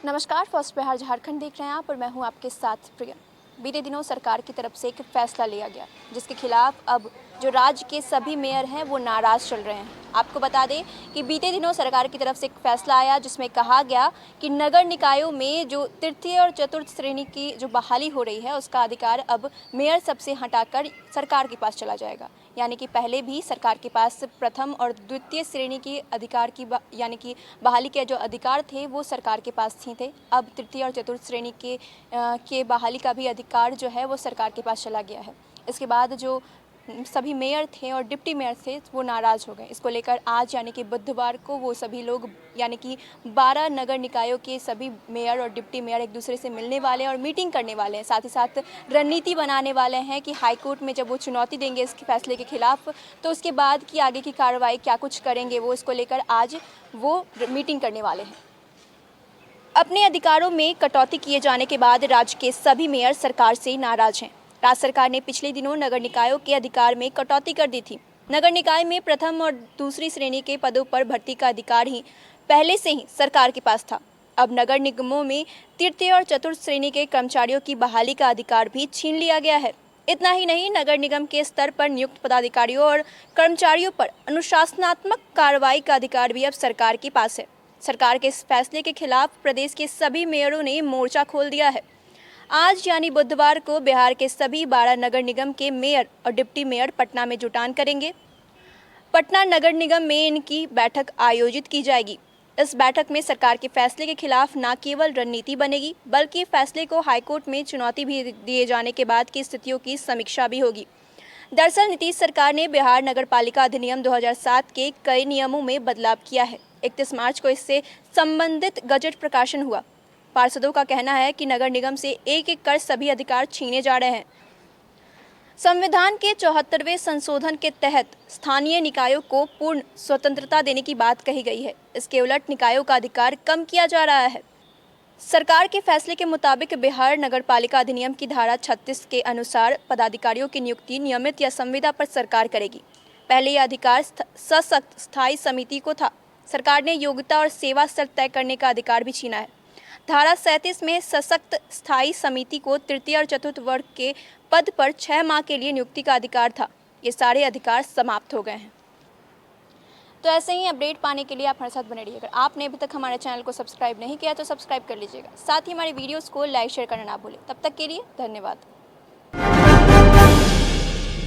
नमस्कार, फर्स्ट बिहार झारखंड देख रहे हैं आप और मैं हूं आपके साथ प्रिया। बीते दिनों सरकार की तरफ से एक फैसला लिया गया जिसके खिलाफ अब जो राज्य के सभी मेयर हैं वो नाराज़ चल रहे हैं। आपको बता दें कि बीते दिनों सरकार की तरफ से एक फैसला आया जिसमें कहा गया कि नगर निकायों में जो तृतीय और चतुर्थ श्रेणी की जो बहाली हो रही है उसका अधिकार अब मेयर सबसे हटाकर सरकार के पास चला जाएगा। यानी कि पहले भी सरकार के पास प्रथम और द्वितीय श्रेणी की अधिकार की यानी कि बहाली के जो अधिकार थे वो सरकार के पास ही थे। अब तृतीय और चतुर्थ श्रेणी के बहाली का भी अधिकार जो है वो सरकार के पास चला गया है। इसके बाद जो सभी मेयर थे और डिप्टी मेयर थे वो नाराज़ हो गए। इसको लेकर आज यानी कि बुधवार को वो सभी लोग यानी कि 12 नगर निकायों के सभी मेयर और डिप्टी मेयर एक दूसरे से मिलने वाले हैं और मीटिंग करने वाले हैं। साथ ही साथ रणनीति बनाने वाले हैं कि हाईकोर्ट में जब वो चुनौती देंगे इस फैसले के खिलाफ तो उसके बाद की आगे की कार्रवाई क्या कुछ करेंगे वो इसको लेकर आज वो मीटिंग करने वाले हैं। अपने अधिकारों में कटौती किए जाने के बाद राज्य के सभी मेयर सरकार से नाराज हैं। राज्य सरकार ने पिछले दिनों नगर निकायों के अधिकार में कटौती कर दी थी। नगर निकाय में प्रथम और दूसरी श्रेणी के पदों पर भर्ती का अधिकार ही पहले से ही सरकार के पास था। अब नगर निगमों में तृतीय और चतुर्थ श्रेणी के कर्मचारियों की बहाली का अधिकार भी छीन लिया गया है। इतना ही नहीं, नगर निगम के स्तर पर नियुक्त पदाधिकारियों और कर्मचारियों पर अनुशासनात्मक कार्रवाई का अधिकार भी अब सरकार के पास है। सरकार के इस फैसले के खिलाफ प्रदेश के सभी मेयरों ने मोर्चा खोल दिया है। आज यानी बुधवार को बिहार के सभी 12 नगर निगम के मेयर और डिप्टी मेयर पटना में जुटान करेंगे। पटना नगर निगम में इनकी बैठक आयोजित की जाएगी। इस बैठक में सरकार के फैसले के खिलाफ न केवल रणनीति बनेगी बल्कि फैसले को हाईकोर्ट में चुनौती भी दिए जाने के बाद की स्थितियों की समीक्षा भी होगी। दरअसल नीतीश सरकार ने बिहार नगरपालिका अधिनियम 2007 के कई नियमों में बदलाव किया है। 31 मार्च को इससे संबंधित गजट प्रकाशन हुआ। पार्षदों का कहना है कि नगर निगम से एक एक कर सभी अधिकार छीने जा रहे हैं। संविधान के 74वें संशोधन के तहत स्थानीय निकायों को पूर्ण स्वतंत्रता देने की बात कही गई है। इसके उलट निकायों का अधिकार कम किया जा रहा है। सरकार के फैसले के मुताबिक बिहार नगरपालिका अधिनियम की धारा 36 के अनुसार पदाधिकारियों की नियुक्ति नियमित या संविदा पर सरकार करेगी। पहले यह अधिकार सशक्त स्थायी समिति को था। सरकार ने योग्यता और सेवा स्तर तय करने का अधिकार भी छीना है। धारा 37 में सशक्त स्थायी समिति को तृतीय और चतुर्थ वर्ग के पद पर 6 माह के लिए नियुक्ति का अधिकार था। ये सारे अधिकार समाप्त हो गए हैं। तो ऐसे ही अपडेट पाने के लिए आप हमारे साथ बने रहिए। अगर आपने अभी तक हमारे चैनल को सब्सक्राइब नहीं किया तो सब्सक्राइब कर लीजिएगा। साथ ही हमारे वीडियोस को लाइक शेयर करना ना भूलें। तब तक के लिए धन्यवाद।